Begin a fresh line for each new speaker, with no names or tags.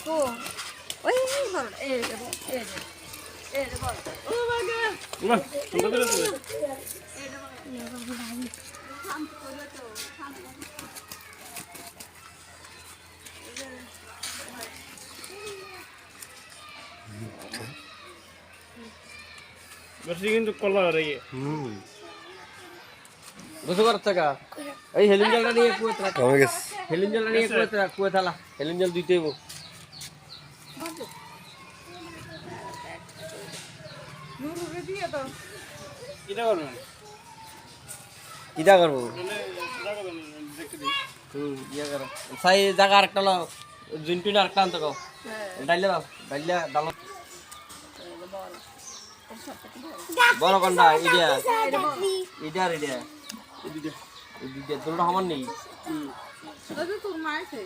কো ওই বল এই যে এই যে বল ও বাবা
না তোমরা দিলে তো বেশি কিন্তু কলা রে
বুঝতে পারছ কা এই হেলিন জলটা নিয়ে কুয়ে থাক হেলিন জলটা নিয়ে কুয়ে থালা হেলিন জল দিতে হইব
নুরুরে দিয়ে দাও
এটা করবেন
কিটা করব
এটা করবেন দেখতে দিই
ইয়া কর সাই জায়গা আরেকটা লাও জিনটুন আরেকটা আনতে কও ডাইলে দাও ডাইলে ডাল বড় কোনটা ইডিয়া ইডিয়া ইডিয়া ইডিয়া দুটো সমান নেই
তোর মাইছে